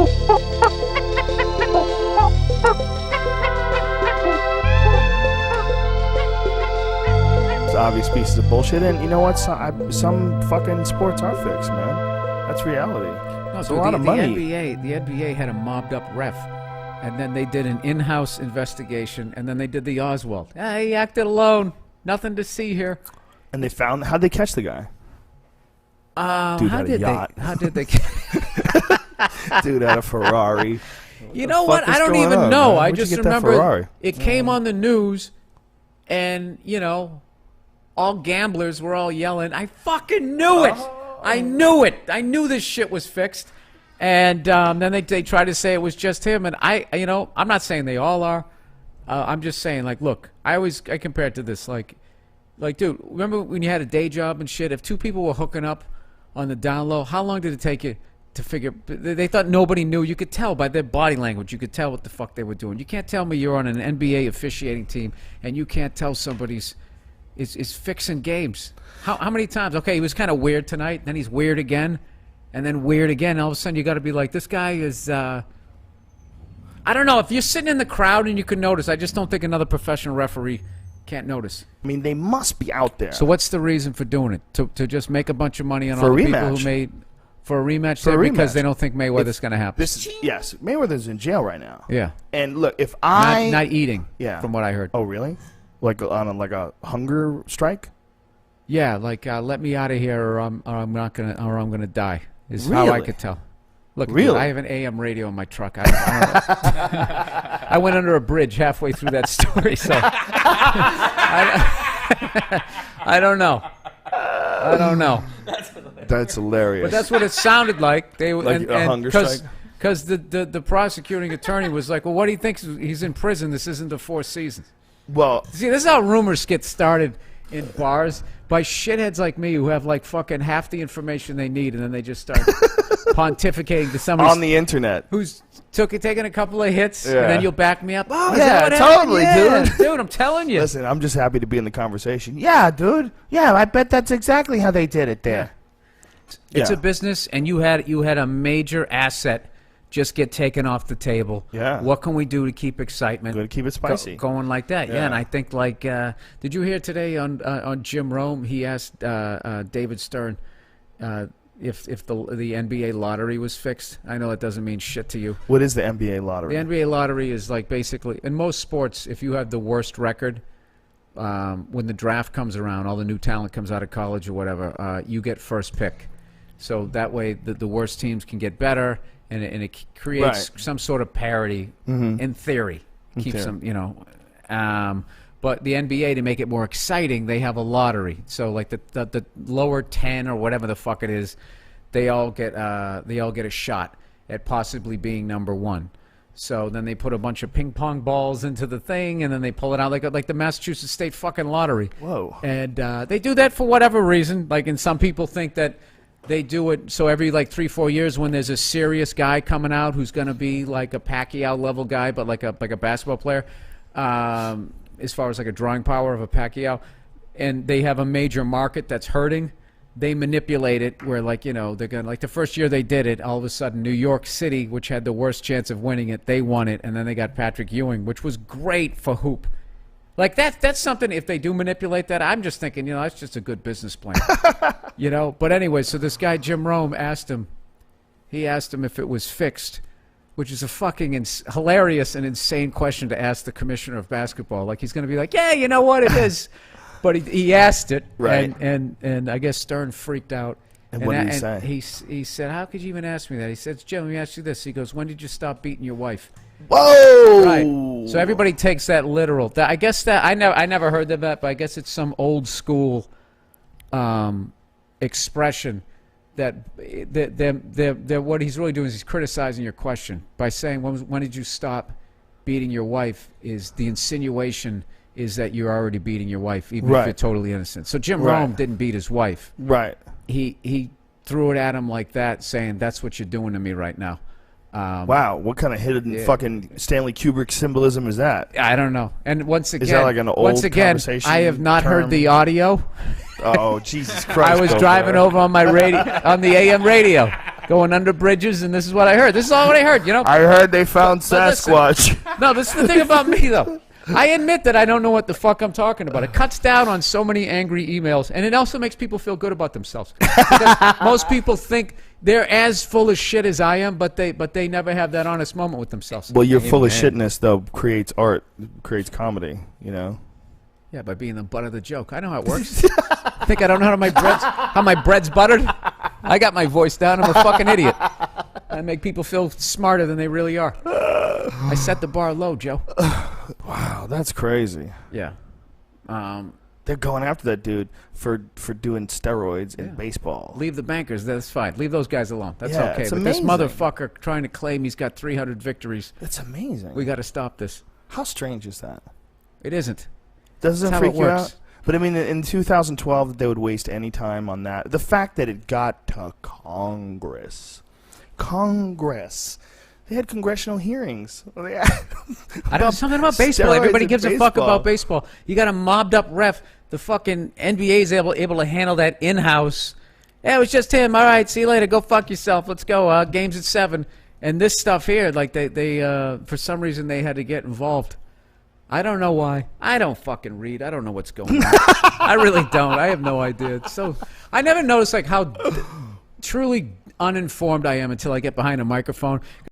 It's obvious pieces of bullshit, and you know what? Some fucking sports are fixed, man. That's reality. No, It's a lot of money. The NBA had a mobbed up ref, and then they did an in-house investigation, and then they did the Oswald. He acted alone. Nothing to see here. And they found, how'd they catch the guy? Dude had a yacht. How did they? Dude had a Ferrari. You know what? I don't even know. I just remember it came on the news, and you know, all gamblers were all yelling. I fucking knew it. I knew it. I knew this shit was fixed. And then they tried to say it was just him. And I'm not saying they all are. I'm just saying, like, look, I compare it to this, like, dude, remember when you had a day job and shit? If two people were hooking up on the down low, how long did it take you to figure? They thought nobody knew. You could tell by their body language. You could tell what the fuck they were doing. You can't tell me you're on an NBA officiating team and you can't tell somebody's is fixing games. How many times? Okay, he was kind of weird tonight. Then he's weird again, and then weird again. All of a sudden, you got to be like, this guy is. I don't know. If you're sitting in the crowd and you can notice, I just don't think another professional referee can't notice. I mean, they must be out there. So what's the reason for doing it? To just make a bunch of money on for all the people who made for a rematch there because they don't think Mayweather's going to happen. Yes, Mayweather's in jail right now. Yeah. And look, if I not eating. Yeah. From what I heard. Oh, really? Like on a hunger strike? Yeah, like let me out of here, or I'm gonna die. Is really? How I could tell. Look, really? Dude, I have an AM radio in my truck. I went under a bridge halfway through that story, so I don't know. I don't know. That's hilarious. But that's what it sounded like. They like a hunger strike. Because the prosecuting attorney was like, well, what do you think? He's in prison. This isn't the Four Seasons. Well, see, this is how rumors get started in bars by shitheads like me who have like fucking half the information they need, and then they just start pontificating to somebody on the internet who's taking a couple of hits, and then you'll back me up. Oh, yeah, totally, dude. I'm telling you. Listen, I'm just happy to be in the conversation. Yeah, dude. Yeah, I bet that's exactly how they did it there. It's a business, and you had a major asset just get taken off the table. Yeah. What can we do to keep excitement? Good to keep it spicy. Going like that. Yeah. And I think like, did you hear today on Jim Rome? He asked David Stern if the NBA lottery was fixed. I know it doesn't mean shit to you. What is the NBA lottery? The NBA lottery is like basically in most sports, if you have the worst record, when the draft comes around, all the new talent comes out of college or whatever, you get first pick. So that way the worst teams can get better. And it creates some sort of parity in theory. Keeps them, you know. But the NBA, to make it more exciting, they have a lottery. So like the lower 10 or whatever the fuck it is, they all get a shot at possibly being number one. So then they put a bunch of ping pong balls into the thing, and then they pull it out like the Massachusetts State fucking lottery. Whoa! And they do that for whatever reason. Like, and some people think that. They do it so every like 3-4 years when there's a serious guy coming out who's going to be like a Pacquiao level guy, but like a basketball player, as far as like a drawing power of a Pacquiao, and they have a major market that's hurting. They manipulate it where like, you know, they're going to like the first year they did it, all of a sudden New York City, which had the worst chance of winning it, they won it, and then they got Patrick Ewing, which was great for hoop. Like that's something, if they do manipulate that, I'm just thinking, you know, that's just a good business plan. You know? But anyway, so this guy, Jim Rome, asked him if it was fixed, which is a fucking hilarious and insane question to ask the commissioner of basketball. Like, he's going to be like, yeah, you know what, it is. But he asked it, right. and I guess Stern freaked out. And what did he say? He said, how could you even ask me that? He said, Jim, let me ask you this. He goes, when did you stop beating your wife? Whoa! Right. So everybody takes that literal. I guess that I never heard of that, but I guess it's some old school expression that what he's really doing is he's criticizing your question by saying, when did you stop beating your wife? Is the insinuation is that you're already beating your wife, even if you're totally innocent. So Jim Rome didn't beat his wife. Right. He threw it at him like that, saying, that's what you're doing to me right now. Wow, what kind of hidden fucking Stanley Kubrick symbolism is that? I don't know. And once again, is that like an old conversation I have not heard the audio. Oh, Jesus Christ! I was driving over on my radio, on the AM radio. going under bridges, and this is what I heard. This is all what I heard, you know. I heard they found Sasquatch. No, this is the thing about me, though. I admit that I don't know what the fuck I'm talking about. It cuts down on so many angry emails, and it also makes people feel good about themselves. Because most people think they're as full of shit as I am, but they never have that honest moment with themselves. Well, your full of shitness, though, creates art, creates comedy, you know? Yeah, by being the butt of the joke. I know how it works. Think I don't know how my bread's buttered? I got my voice down. I'm a fucking idiot. I make people feel smarter than they really are. I set the bar low, Joe. Wow, that's crazy. Yeah. They're going after that dude for doing steroids in baseball. Leave the bankers. That's fine. Leave those guys alone. That's yeah, okay. It's but amazing. this motherfucker trying to claim he's got 300 victories. That's amazing. We got to stop this. How strange is that? It isn't. Doesn't That's freak how it you works. out? But I mean, in 2012, they would waste any time on that. The fact that it got to Congress. They had congressional hearings. I don't know something about baseball. Everybody gives a fuck about baseball. You got a mobbed up ref. The fucking NBA is able to handle that in-house. Yeah, it was just him. All right, see you later. Go fuck yourself. Let's go. Game's at 7. And this stuff here, like they for some reason they had to get involved. I don't know why. I don't fucking read. I don't know what's going on. I really don't. I have no idea. So I never noticed like how truly uninformed I am until I get behind a microphone. Because